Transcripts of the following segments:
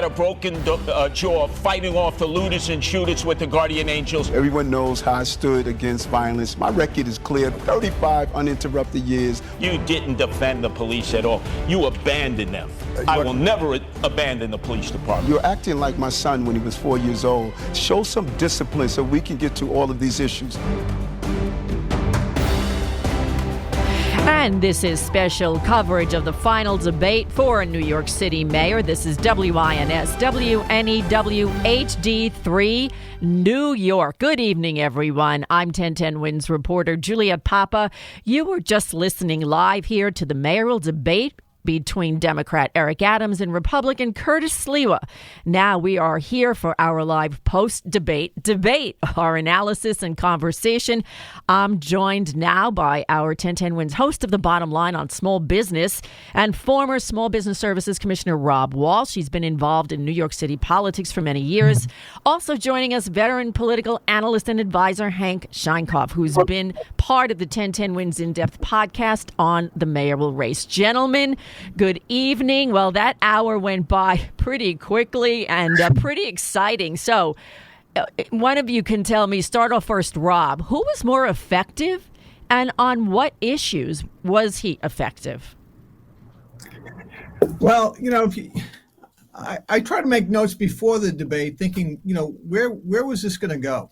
a broken jaw fighting off the looters and shooters with the guardian angels. Everyone knows how I stood against violence. My record is clear, 35 uninterrupted years. You didn't defend the police at all. You abandoned them. I will never abandon the police department. You're acting like my son when he was 4 years old. Show some discipline so we can get to all of these issues. And this is special coverage of the final debate for New York City mayor. This is WINS WNEW HD3 New York. Good evening, everyone. I'm 1010 Wins reporter Juliet Papa. You were just listening live here to the mayoral debate between Democrat Eric Adams and Republican Curtis Sliwa. Now we are here for our live post-debate our analysis and conversation. I'm joined now by our 1010 Wins host of The Bottom Line on small business and former Small Business Services Commissioner Rob Walsh. He's been involved in New York City politics for many years. Also joining us, veteran political analyst and advisor Hank Sheinkopf, who's been part of the 1010 Wins In-Depth podcast on the mayoral race. Gentlemen, good evening. Well, that hour went by pretty quickly and pretty exciting. So one of you can tell me, start off first, Rob, who was more effective and on what issues was he effective? Well, I try to make notes before the debate thinking, where was this going to go?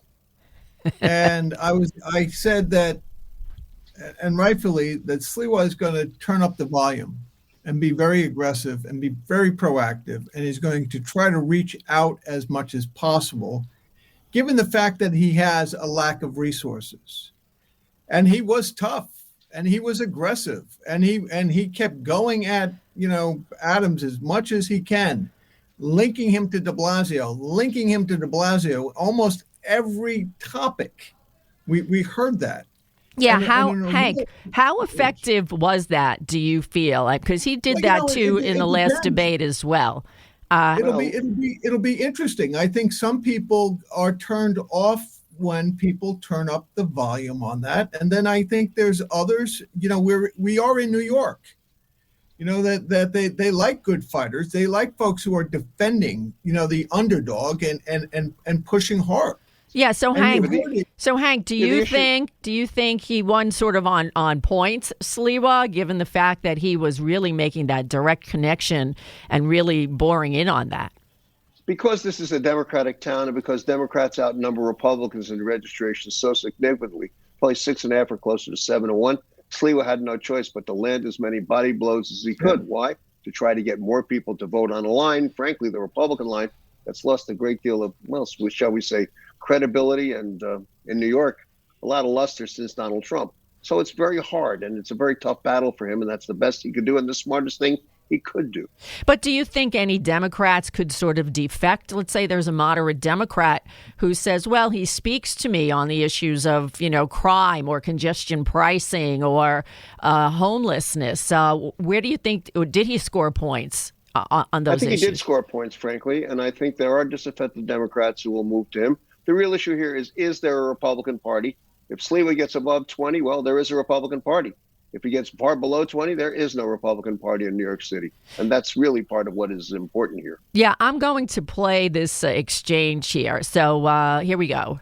And I said that, and rightfully, that Sliwa is going to turn up the volume and be very aggressive and be very proactive, and he's going to try to reach out as much as possible, given the fact that he has a lack of resources. And he was tough, and he was aggressive, and he kept going at, Adams as much as he can, linking him to de Blasio, almost every topic. We heard that. Yeah, Hank, how effective was that, do you feel? Because he did that too in the last debate as well. It'll be interesting. I think some people are turned off when people turn up the volume on that, and then I think there's others. We are in New York. That they like good fighters. They like folks who are defending, the underdog and pushing hard. Yeah. So Hank, do you think he won sort of on points, Sliwa, given the fact that he was really making that direct connection and really boring in on that? Because this is a Democratic town and because Democrats outnumber Republicans in registration so significantly, probably 6.5 or closer to 7-1, Sliwa had no choice but to land as many body blows as he could. Yeah. Why? To try to get more people to vote on a line, frankly, the Republican line, that's lost a great deal of, shall we say, credibility and in New York, a lot of luster since Donald Trump. So it's very hard and it's a very tough battle for him. And that's the best he could do and the smartest thing he could do. But do you think any Democrats could sort of defect? Let's say there's a moderate Democrat who says, well, he speaks to me on the issues of, crime or congestion pricing or homelessness. Where do you think, or did he score points on those issues? I think he did score points, frankly. And I think there are disaffected Democrats who will move to him. The real issue here is there a Republican Party? If Sliwa gets above 20, well, there is a Republican Party. If he gets far below 20, there is no Republican Party in New York City. And that's really part of what is important here. Yeah, I'm going to play this exchange here. So here we go.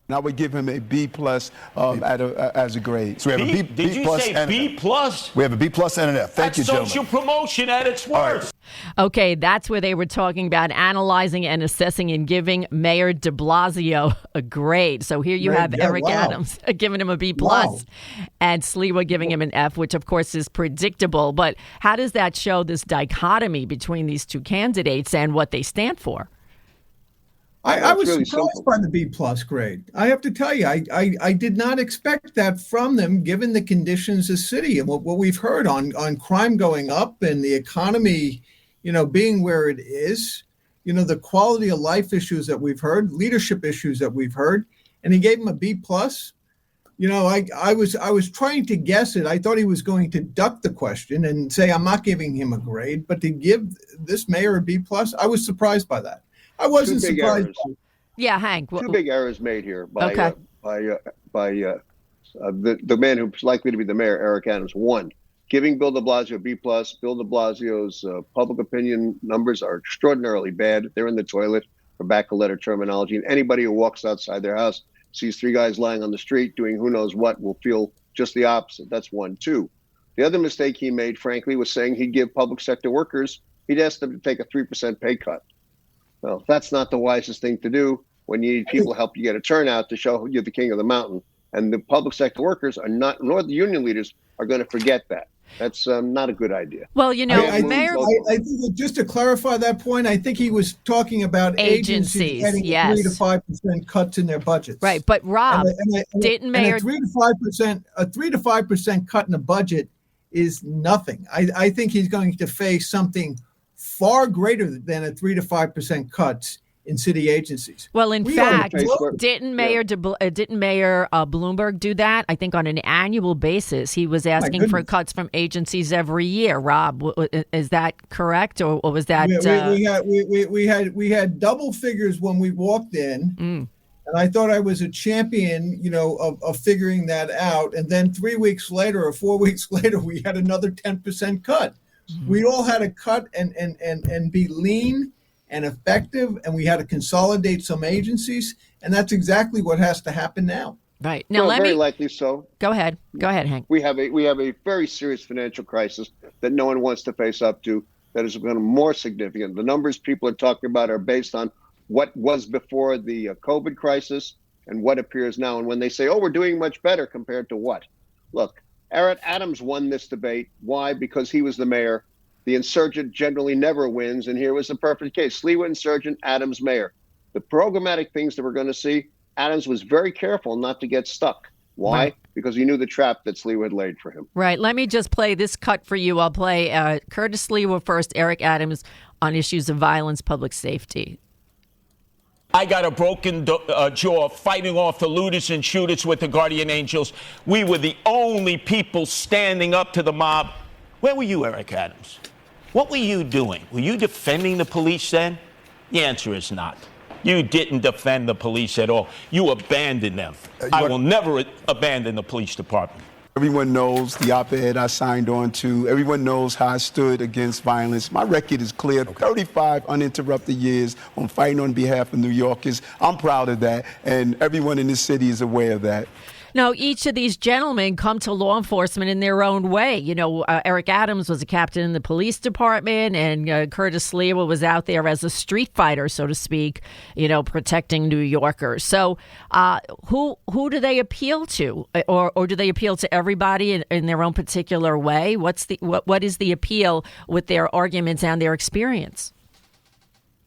And I would give him a B plus as a grade. So we have a B plus and B plus? We have a B plus and an F. Thank you, gentlemen. That's social promotion at its worst. Okay, that's where they were talking about analyzing and assessing and giving Mayor de Blasio a grade. So here you have Eric Adams giving him a B plus and Sliwa giving him an F, which of course is predictable. But how does that show this dichotomy between these two candidates and what they stand for? I was really surprised by the B plus grade. I have to tell you, I did not expect that from them, given the conditions of the city and what we've heard on crime going up and the economy, being where it is, the quality of life issues that we've heard, leadership issues that we've heard, and he gave him a B plus. I was trying to guess it. I thought he was going to duck the question and say, I'm not giving him a grade, but to give this mayor a B plus, I was surprised by that. I wasn't surprised. Yeah, Hank. Two big errors made here by the man who's likely to be the mayor, Eric Adams. One, giving Bill de Blasio a B+. Bill de Blasio's public opinion numbers are extraordinarily bad. They're in the toilet, for back-a-letter terminology. And anybody who walks outside their house, sees three guys lying on the street doing who knows what, will feel just the opposite. That's one. Two, the other mistake he made, frankly, was saying he'd give public sector workers, he'd ask them to take a 3% pay cut. Well, that's not the wisest thing to do when you need people to help you get a turnout to show you're the king of the mountain. And the public sector workers are not, nor the union leaders are going to forget that. That's not a good idea. Well, you know, Mayor, I think that just to clarify that point, I think he was talking about agencies getting yes. 3 to 5% cuts in their budgets. Right, but Rob, didn't Mayor a 3 to 5% cut in the budget is nothing. I think he's going to face something far greater than a 3 to 5% cuts in city agencies. Well, in fact, didn't Mayor Bloomberg do that? I think on an annual basis, he was asking for cuts from agencies every year. Rob, is that correct, or was that? We had double figures when we walked in, and I thought I was a champion, of figuring that out. And then 3 weeks later or 4 weeks later, we had another 10% cut. Mm-hmm. We all had to cut and be lean and effective, and we had to consolidate some agencies, and that's exactly what has to happen now. Right. Now, well, very likely so. Go ahead, Hank. We have a very serious financial crisis that no one wants to face up to, that is going to be more significant. The numbers people are talking about are based on what was before the COVID crisis and what appears now. And when they say, oh, we're doing much better compared to what? Look, Eric Adams won this debate. Why? Because he was the mayor. The insurgent generally never wins, and here was the perfect case. Sliwa insurgent, Adams mayor. The programmatic things that we're going to see, Adams was very careful not to get stuck. Why? Right. Because he knew the trap that Sliwa had laid for him. Right. Let me just play this cut for you. I'll play Curtis Sliwa first, Eric Adams on issues of violence, public safety. I got a broken jaw fighting off the looters and shooters with the guardian angels. We were the only people standing up to the mob. Where were you, Eric Adams? What were you doing? Were you defending the police then? The answer is not. You didn't defend the police at all. You abandoned them. I will never abandon the police department. Everyone knows the op-ed I signed on to. Everyone knows how I stood against violence. My record is clear. 35 uninterrupted years on fighting on behalf of New Yorkers. I'm proud of that, and everyone in this city is aware of that. Now, each of these gentlemen come to law enforcement in their own way. Eric Adams was a captain in the police department, and Curtis Sliwa was out there as a street fighter, so to speak, protecting New Yorkers. So who do they appeal to? Or do they appeal to everybody in their own particular way? What is the appeal with their arguments and their experience?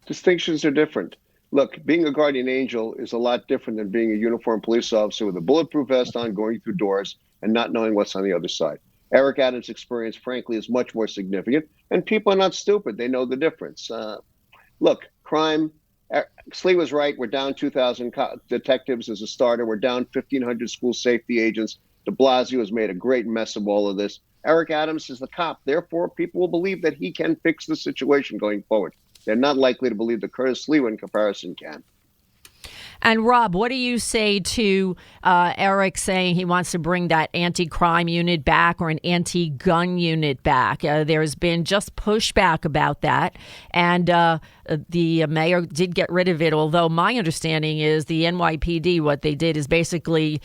Distinctions are different. Look, being a guardian angel is a lot different than being a uniformed police officer with a bulletproof vest on, going through doors and not knowing what's on the other side. Eric Adams' experience, frankly, is much more significant, and people are not stupid. They know the difference. Look, crime, Slee was right. We're down 2,000 detectives as a starter. We're down 1,500 school safety agents. De Blasio has made a great mess of all of this. Eric Adams is the cop. Therefore, people will believe that he can fix the situation going forward. They're not likely to believe that Curtis Sliwa in comparison can. And Rob, what do you say to Eric saying he wants to bring that anti-crime unit back or an anti-gun unit back? There's been just pushback about that. And the mayor did get rid of it, although my understanding is the NYPD, what they did is basically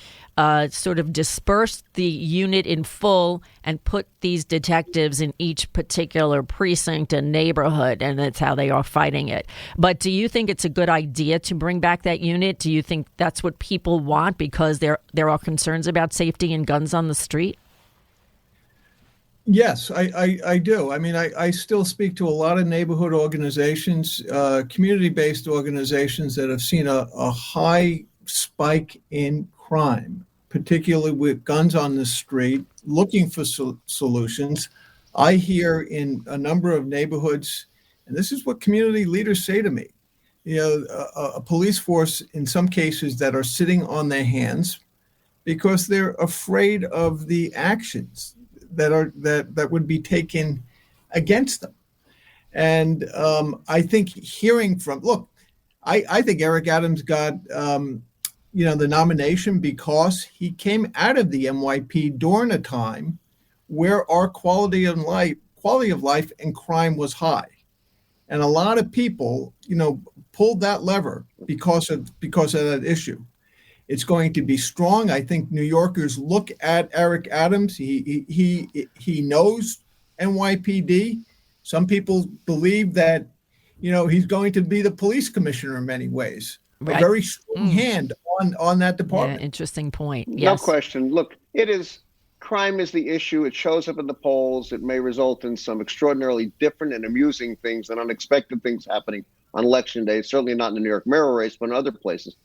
sort of dispersed the unit in full and put these detectives in each particular precinct and neighborhood, and that's how they are fighting it. But do you think it's a good idea to bring back that unit? Do you think that's what people want because there are concerns about safety and guns on the street? Yes, I do. I mean, I still speak to a lot of neighborhood organizations, community-based organizations that have seen a high spike in crime, particularly with guns on the street, looking for solutions. I hear in a number of neighborhoods, and this is what community leaders say to me, a police force in some cases that are sitting on their hands because they're afraid of the actions that would be taken against them. And I think I think Eric Adams got the nomination because he came out of the NYP during a time where our quality of life and crime was high. And a lot of people, pulled that lever because of that issue. It's going to be strong. I think New Yorkers look at Eric Adams. He knows NYPD. Some people believe that, he's going to be the police commissioner in many ways. Right. A very strong hand on that department. Yeah, interesting point. No Yes. question. Look, crime is the issue. It shows up in the polls. It may result in some extraordinarily different and amusing things and unexpected things happening on election day. Certainly not in the New York mayoral race, but in other places.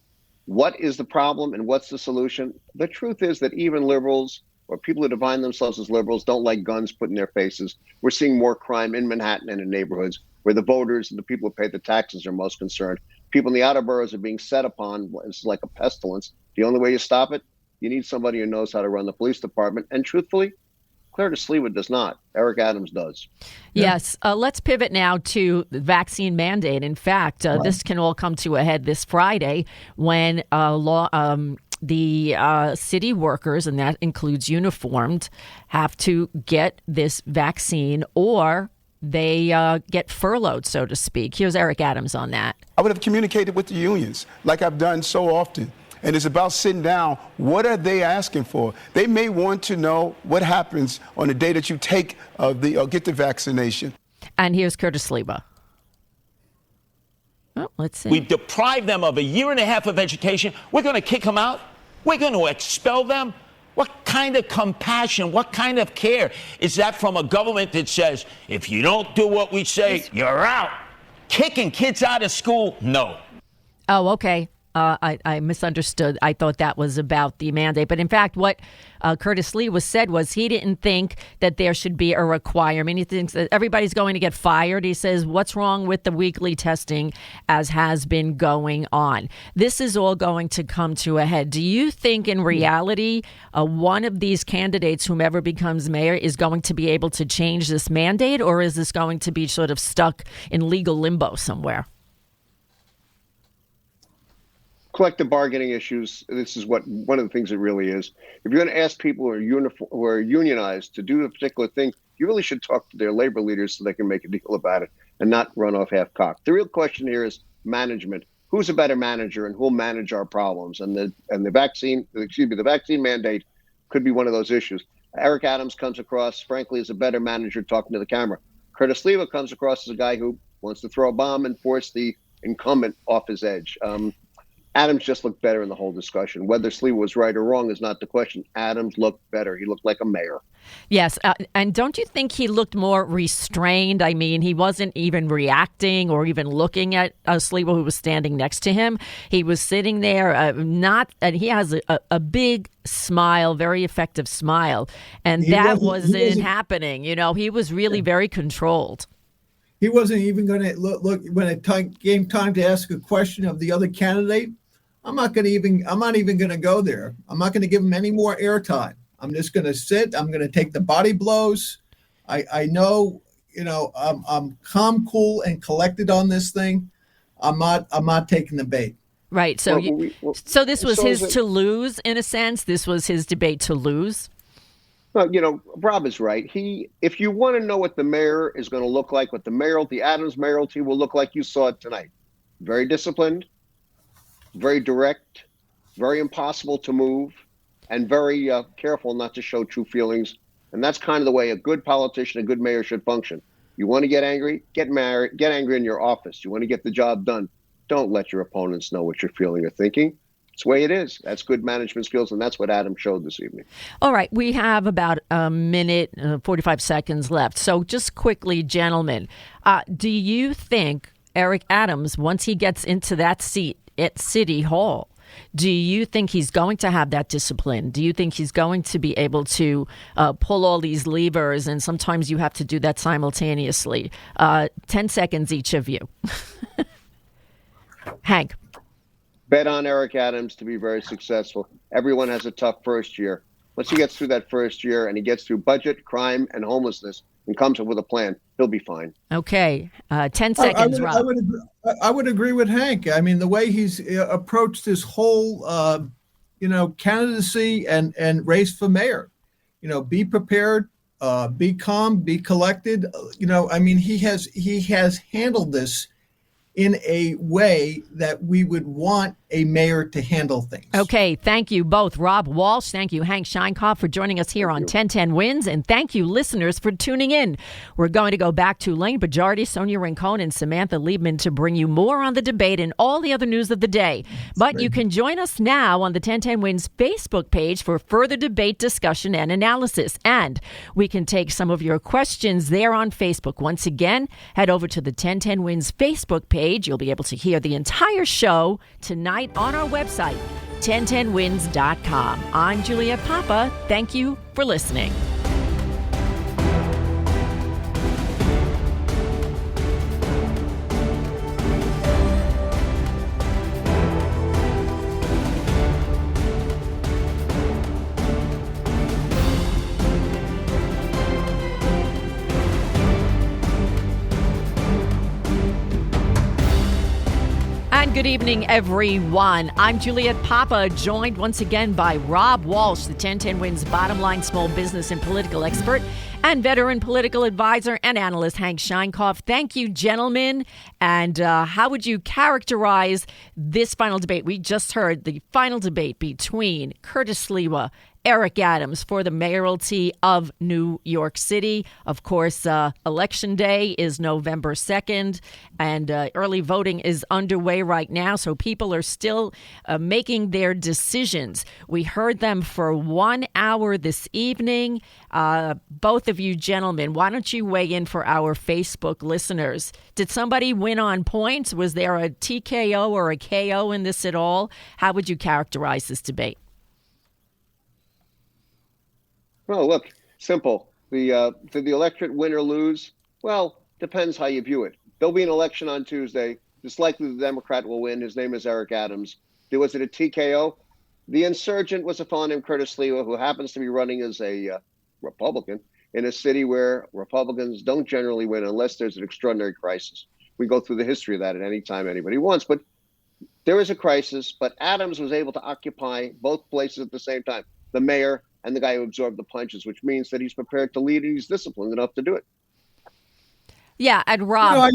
What is the problem and what's the solution? The truth is that even liberals or people who define themselves as liberals don't like guns put in their faces. We're seeing more crime in Manhattan and in neighborhoods where the voters and the people who pay the taxes are most concerned. People in the outer boroughs are being set upon. It's like a pestilence. The only way you stop it, you need somebody who knows how to run the police department. And truthfully, Claire Sliwa does not. Eric Adams does. Yes. Let's pivot now to the vaccine mandate. In fact, this can all come to a head this Friday when the city workers, and that includes uniformed, have to get this vaccine or they get furloughed, so to speak. Here's Eric Adams on that. I would have communicated with the unions like I've done so often. And it's about sitting down. What are they asking for? They may want to know what happens on the day that you take get the vaccination. And here's Curtis Sliwa. Oh, let's see. We've deprived them of a year and a half of education. We're going to kick them out? We're going to expel them? What kind of compassion, what kind of care is that from a government that says, if you don't do what we say, you're out? Kicking kids out of school? No. Oh, okay. I misunderstood. I thought that was about the mandate. But in fact, what Curtis Sliwa said was he didn't think that there should be a requirement. He thinks that everybody's going to get fired. He says, what's wrong with the weekly testing as has been going on? This is all going to come to a head. Do you think in reality, one of these candidates, whomever becomes mayor, is going to be able to change this mandate, or is this going to be sort of stuck in legal limbo somewhere? Collective bargaining issues. This is what one of the things it really is. If you're going to ask people who are unionized to do a particular thing, you really should talk to their labor leaders so they can make a deal about it and not run off half-cocked. The real question here is management. Who's a better manager and who'll manage our problems? And the vaccine mandate could be one of those issues. Eric Adams comes across, frankly, as a better manager talking to the camera. Curtis Sliwa comes across as a guy who wants to throw a bomb and force the incumbent off his edge. Adams just looked better in the whole discussion. Whether Sliwa was right or wrong is not the question. Adams looked better. He looked like a mayor. Yes. And don't you think he looked more restrained? I mean, he wasn't even reacting or even looking at Sliwa, who was standing next to him. He was sitting there, and he has a big smile, very effective smile. And that wasn't happening. He was really very controlled. He wasn't even going to look when it came time to ask a question of the other candidate. I'm not even going to go there. I'm not going to give him any more airtime. I'm just going to sit. I'm going to take the body blows. I know, I'm calm, cool, and collected on this thing. I'm not taking the bait. Right. So, so this was his to lose, in a sense. This was his debate to lose. Well, Rob is right. If you want to know what the mayor is going to look like, what the Adams mayoralty will look like, you saw it tonight. Very disciplined, very direct, very impossible to move, and very careful not to show true feelings. And that's kind of the way a good politician, a good mayor should function. You want to get angry? Get angry in your office. You want to get the job done? Don't let your opponents know what you're feeling or thinking. It's the way it is. That's good management skills, and that's what Adam showed this evening. All right. We have about a minute, 45 seconds left. So just quickly, gentlemen, do you think Eric Adams, once he gets into that seat at City Hall, do you think he's going to have that discipline? Do you think he's going to be able to pull all these levers? And sometimes you have to do that simultaneously. 10 seconds, each of you. Hank. Bet on Eric Adams to be very successful. Everyone has a tough first year. Once he gets through that first year and he gets through budget, crime, and homelessness and comes up with a plan, he'll be fine. Okay. 10 seconds, Rob. I would agree with Hank. I mean, the way he's approached this whole, candidacy and race for mayor, be prepared Be calm, be collected. I mean, he has handled this in a way that we would want a mayor to handle things. Okay, thank you both. Rob Walsh, thank you, Hank Sheinkopf, for joining us here on 1010 Wins, and thank you, listeners, for tuning in. We're going to go back to Lane Bajardi, Sonia Rincon, and Samantha Liebman to bring you more on the debate and all the other news of the day. But you can join us now on the 1010 Wins Facebook page for further debate, discussion, and analysis. And we can take some of your questions there on Facebook. Once again, head over to the 1010 Wins Facebook page. You'll be able to hear the entire show tonight on our website, 1010wins.com. I'm Juliet Papa. Thank you for listening. And good evening, everyone. I'm Juliet Papa, joined once again by Rob Walsh, the 1010 Wins bottom line small business and political expert, and veteran political advisor and analyst Hank Sheinkopf. Thank you, gentlemen. And how would you characterize this final debate? We just heard the final debate between Curtis Sliwa, Eric Adams for the mayoralty of New York City. Of course, Election Day is November 2nd, and early voting is underway right now, so people are still making their decisions. We heard them for 1 hour this evening. Both of you gentlemen, why don't you weigh in for our Facebook listeners? Did somebody win on points? Was there a TKO or a KO in this at all? How would you characterize this debate? Well, look, simple. Did the electorate win or lose? Well, depends how you view it. There'll be an election on Tuesday. It's likely the Democrat will win. His name is Eric Adams. Was it a TKO? The insurgent was a fellow named Curtis Sliwa, who happens to be running as a Republican in a city where Republicans don't generally win unless there's an extraordinary crisis. We go through the history of that at any time anybody wants. But there is a crisis, but Adams was able to occupy both places at the same time, the mayor and the guy who absorbed the punches, which means that he's prepared to lead and he's disciplined enough to do it. Yeah, and Rob,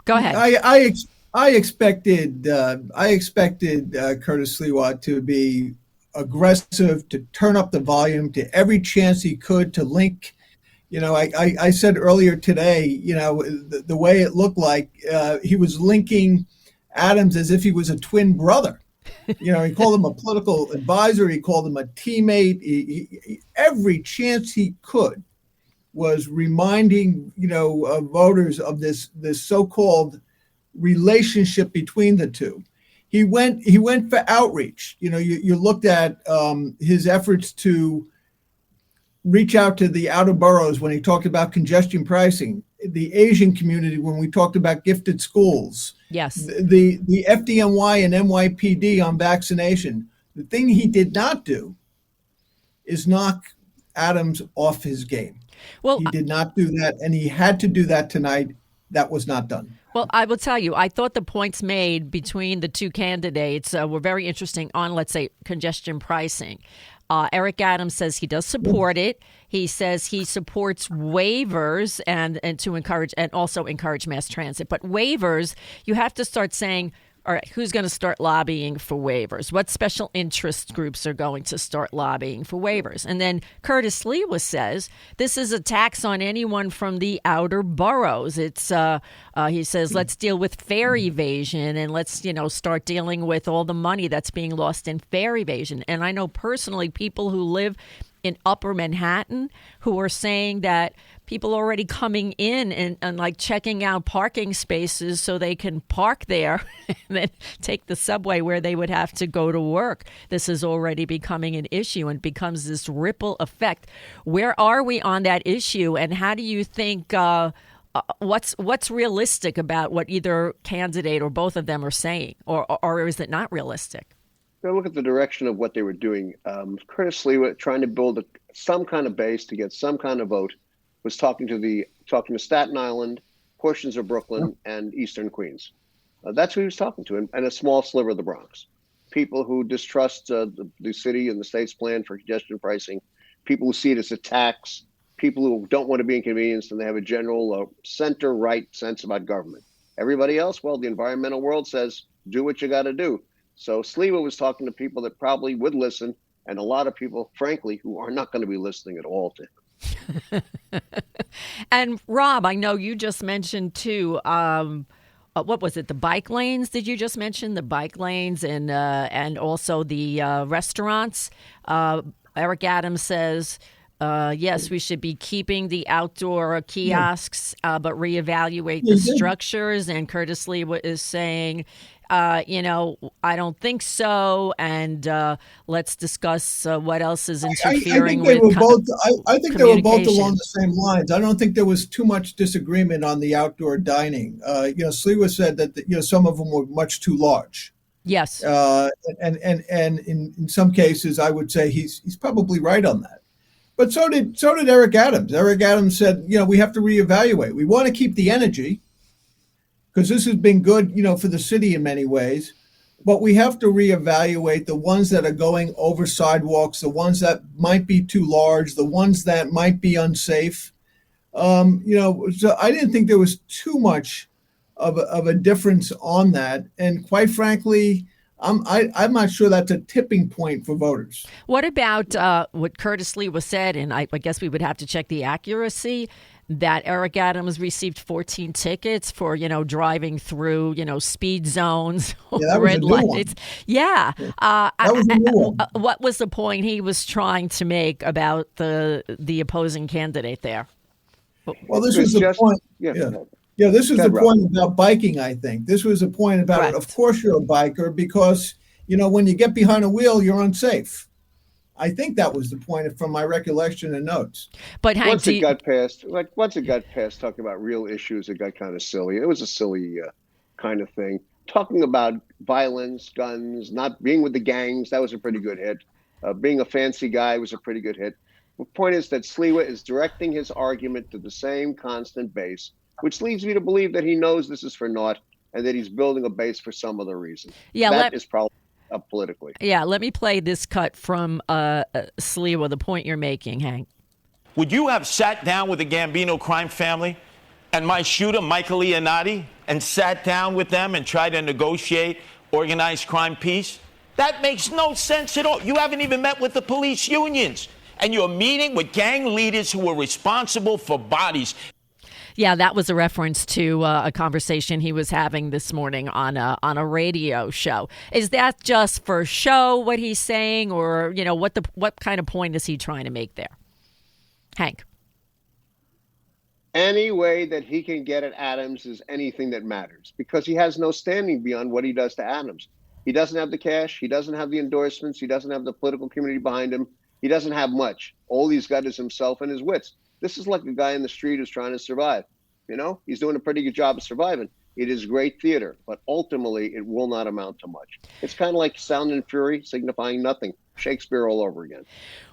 go ahead. I expected Curtis Sliwa to be aggressive, to turn up the volume to every chance he could to link. I said earlier today, the way it looked like he was linking Adams as if he was a twin brother. He called him a political advisor. He called him a teammate. He every chance he could was reminding, voters of this so-called relationship between the two. He went for outreach. You looked at his efforts to reach out to the outer boroughs when he talked about congestion pricing, the Asian community when we talked about gifted schools. Yes. The FDNY and NYPD on vaccination. The thing he did not do is knock Adams off his game. Well, he did not do that, and he had to do that tonight. That was not done. Well, I will tell you, I thought the points made between the two candidates were very interesting on, let's say, congestion pricing. Eric Adams says he does support it. He says he supports waivers and to encourage and also encourage mass transit. But waivers, you have to start saying, all right, who's going to start lobbying for waivers? What special interest groups are going to start lobbying for waivers? And then Curtis Sliwa says this is a tax on anyone from the outer boroughs. It's he says let's deal with fare evasion and let's start dealing with all the money that's being lost in fare evasion. And I know personally people who live in Upper Manhattan who are saying that people are already coming in and like checking out parking spaces so they can park there and then take the subway where they would have to go to work. This is already becoming an issue and becomes this ripple effect. Where are we on that issue, and how do you think what's realistic about what either candidate or both of them are saying, or is it not realistic? Look at the direction of what they were doing. Curtis Sliwa, trying to build some kind of base to get some kind of vote, was talking to Staten Island, portions of Brooklyn, and Eastern Queens. That's who he was talking to, and a small sliver of the Bronx. People who distrust the city and the state's plan for congestion pricing, people who see it as a tax, people who don't want to be inconvenienced, and they have a general center-right sense about government. Everybody else, well, the environmental world says, do what you got to do. So Sliwa was talking to people that probably would listen, and a lot of people, frankly, who are not going to be listening at all to him. And Rob, I know you just mentioned too. What was it? The bike lanes? Did you just mention the bike lanes and also the restaurants? Eric Adams says, yes, we should be keeping the outdoor kiosks, but reevaluate the structures. And Curtis Sliwa is saying, I don't think so. And let's discuss what else is interfering with. I think they were both along the same lines. I don't think there was too much disagreement on the outdoor dining. Sliwa said that some of them were much too large. Yes. And in some cases, I would say he's probably right on that. But so did Eric Adams. Eric Adams said, we have to reevaluate. We want to keep the energy, because this has been good, for the city in many ways. But we have to reevaluate the ones that are going over sidewalks, the ones that might be too large, the ones that might be unsafe. So I didn't think there was too much of a difference on that. And quite frankly, I'm not sure that's a tipping point for voters. What about what Curtis Sliwa said, and I guess we would have to check the accuracy, that Eric Adams received 14 tickets for, driving through, speed zones, red lights. Yeah. That was a new one. What was the point he was trying to make about the opposing candidate there? Well, this was the point. Yeah, this is the point about biking, I think. This was a point about, Correct. Of course you're a biker, because, when you get behind a wheel, you're unsafe. I think that was the point from my recollection and notes. But Hank, once it got past talking about real issues, it got kind of silly. It was a silly kind of thing. Talking about violence, guns, not being with the gangs, that was a pretty good hit. Being a fancy guy was a pretty good hit. The point is that Sliwa is directing his argument to the same constant base, which leads me to believe that he knows this is for naught and that he's building a base for some other reason. Yeah, that is probably up politically. Yeah, let me play this cut from Sliwa, the point you're making, Hank. Would you have sat down with the Gambino crime family and my shooter, Michael Leonardi, and sat down with them and tried to negotiate organized crime peace? That makes no sense at all. You haven't even met with the police unions, and you're meeting with gang leaders who are responsible for bodies. Yeah, that was a reference to a conversation he was having this morning on a radio show. Is that just for show, what he's saying, or what kind of point is he trying to make there, Hank? Any way that he can get at Adams is anything that matters, because he has no standing beyond what he does to Adams. He doesn't have the cash. He doesn't have the endorsements. He doesn't have the political community behind him. He doesn't have much. All he's got is himself and his wits. This is like a guy in the street who's trying to survive. He's doing a pretty good job of surviving. It is great theater, but ultimately it will not amount to much. It's kind of like Sound and Fury signifying nothing. Shakespeare all over again.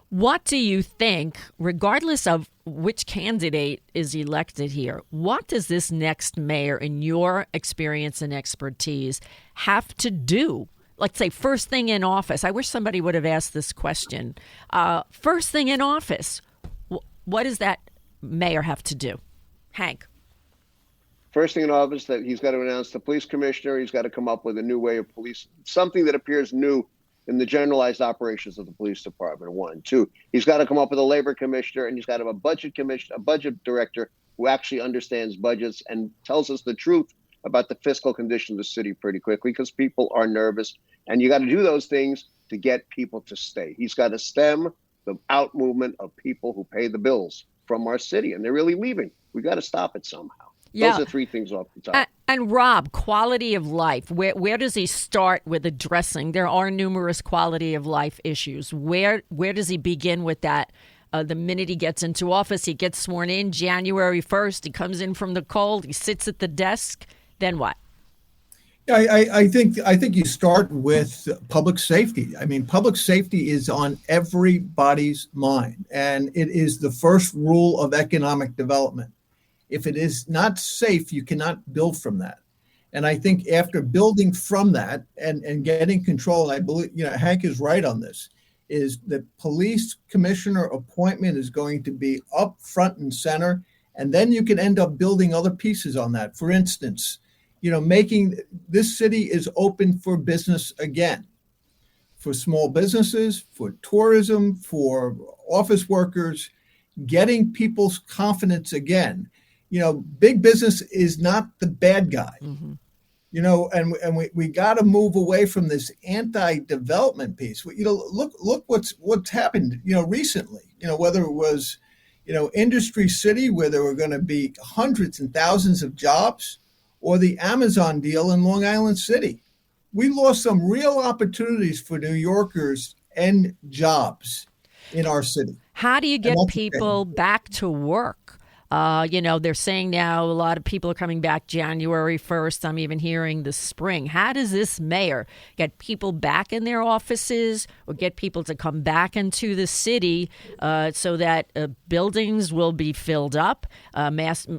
What do you think, regardless of which candidate is elected here, what does this next mayor, in your experience and expertise, have to do? Let's say first thing in office. I wish somebody would have asked this question. First thing in office, what does that mayor have to do? Hank. First thing in office, that he's got to announce the police commissioner. He's got to come up with a new way of police, something that appears new in the generalized operations of the police department. 1, 2, he's got to come up with a labor commissioner, and he's got to have a budget commissioner, a budget director who actually understands budgets and tells us the truth about the fiscal condition of the city pretty quickly, because people are nervous, and you got to do those things to get people to stay. He's got to stem the out movement of people who pay the bills from our city, and they're really leaving. We got to stop it somehow. Yeah. Those are 3 things off the top. And Rob, quality of life. Where does he start with addressing? There are numerous quality of life issues. Where does he begin with that? The minute he gets into office, he gets sworn in January 1st. He comes in from the cold. He sits at the desk. Then what? I think you start with public safety. I mean, public safety is on everybody's mind, and it is the first rule of economic development. If it is not safe, you cannot build from that. And I think after building from that and getting control, and I believe Hank is right on this. is the police commissioner appointment is going to be up front and center. And then you can end up building other pieces on that. For instance, making this city is open for business again, for small businesses, for tourism, for office workers, getting people's confidence again. Big business is not the bad guy. Mm-hmm. And we got to move away from this anti-development piece. Look what's happened, recently, whether it was, Industry City, where there were going to be hundreds and thousands of jobs, or the Amazon deal in Long Island City. We lost some real opportunities for New Yorkers and jobs in our city. How do you get people back to work? They're saying now a lot of people are coming back January 1st. I'm even hearing the spring. How does this mayor get people back in their offices or get people to come back into the city so that buildings will be filled up,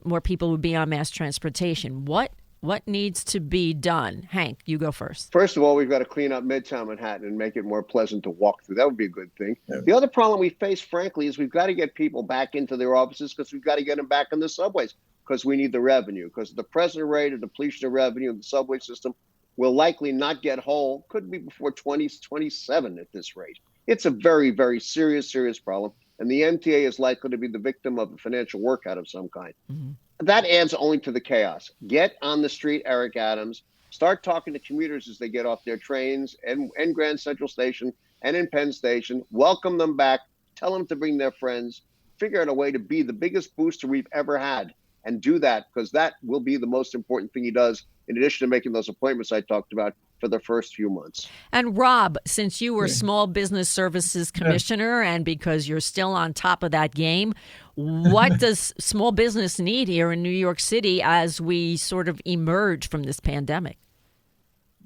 more people will be on mass transportation? What needs to be done? Hank, you go first. First of all, we've got to clean up Midtown Manhattan and make it more pleasant to walk through. That would be a good thing. Yeah. The other problem we face, frankly, is we've got to get people back into their offices because we've got to get them back in the subways because we need the revenue. Because the present rate of depletion of revenue in the subway system will likely not get whole. Could be before 2027 at this rate. It's a very, very serious problem. And the MTA is likely to be the victim of a financial workout of some kind. Mm-hmm. That adds only to the chaos. Get on the street, Eric Adams. Start talking to commuters as they get off their trains and Grand Central Station and in Penn Station. Welcome them back. Tell them to bring their friends. Figure out a way to be the biggest booster we've ever had. And do that because that will be the most important thing he does, in addition to making those appointments I talked about for the first few months. And Rob, since you were Small Business Services Commissioner and because you're still on top of that game, what does small business need here in New York City as we sort of emerge from this pandemic?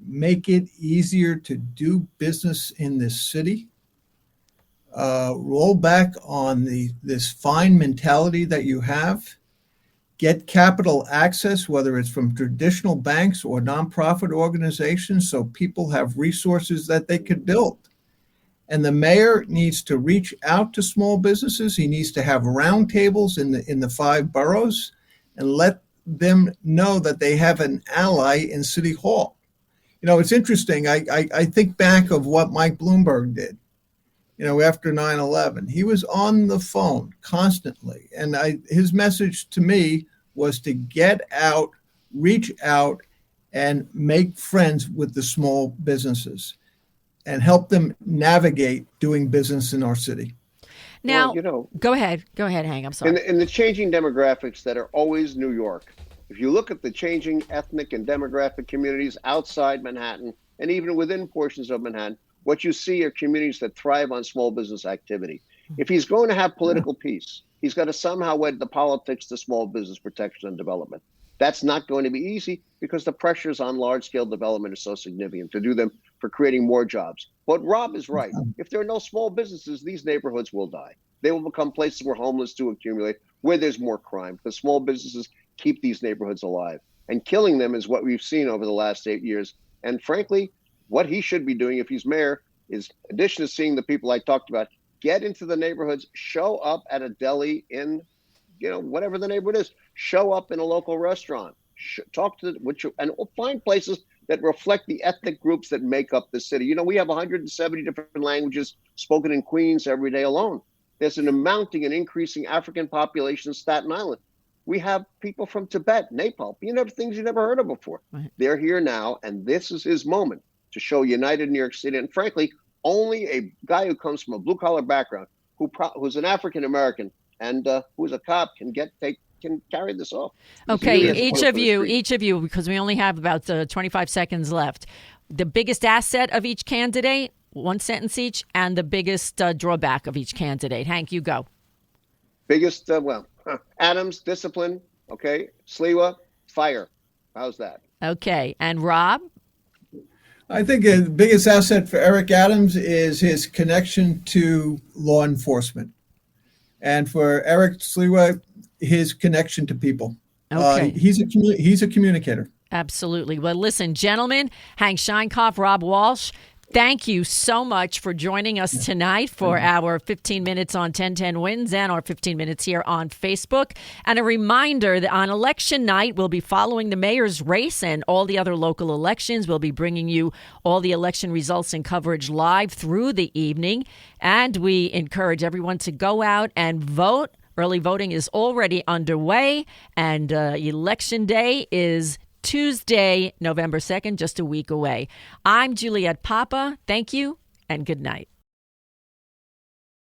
Make it easier to do business in this city. Roll back on this fine mentality that you have. Get capital access, whether it's from traditional banks or nonprofit organizations, so people have resources that they could build. And the mayor needs to reach out to small businesses. He needs to have roundtables in the 5 boroughs and let them know that they have an ally in City Hall. It's interesting. I think back of what Mike Bloomberg did, after 9/11. He was on the phone constantly. And his message to me was to get out, reach out, and make friends with the small businesses and help them navigate doing business in our city. Now, go ahead, Hank. I'm sorry. In the changing demographics that are always New York, if you look at the changing ethnic and demographic communities outside Manhattan and even within portions of Manhattan, what you see are communities that thrive on small business activity. If he's going to have political peace, he's got to somehow wed the politics to small business protection and development. That's not going to be easy because the pressures on large-scale development are so significant to do them for creating more jobs. But Rob is right. If there are no small businesses, these neighborhoods will die. They will become places where homeless do accumulate, where there's more crime, because small businesses keep these neighborhoods alive. And killing them is what we've seen over the last 8 years. And frankly, what he should be doing if he's mayor is, in addition to seeing the people I talked about, get into the neighborhoods, show up at a deli in, whatever the neighborhood is, show up in a local restaurant, talk to and find places that reflect the ethnic groups that make up the city. We have 170 different languages spoken in Queens every day alone. There's an amounting and increasing African population in Staten Island. We have people from Tibet, Nepal, things you never heard of before. Right. They're here now, and this is his moment to show united New York City. And frankly, only a guy who comes from a blue-collar background, who's an African-American and who's a cop can carry this off. Okay, each of you, because we only have about 25 seconds left. The biggest asset of each candidate, one sentence each, and the biggest drawback of each candidate. Hank, you go. Biggest, Adams, discipline. Okay. Sliwa, fire. How's that? Okay. And Rob? I think the biggest asset for Eric Adams is his connection to law enforcement. And for Eric Sliwa, his connection to people. Okay. He's a communicator. Absolutely. Well, listen, gentlemen, Hank Sheinkopf, Rob Walsh, Thank you so much for joining us tonight for our 15 minutes on 1010 Wins and our 15 minutes here on Facebook. And a reminder that on election night, we'll be following the mayor's race and all the other local elections. We'll be bringing you all the election results and coverage live through the evening. And we encourage everyone to go out and vote. Early voting is already underway, and Election Day is Tuesday, November 2nd, just a week away. I'm Juliet Papa. Thank you and good night.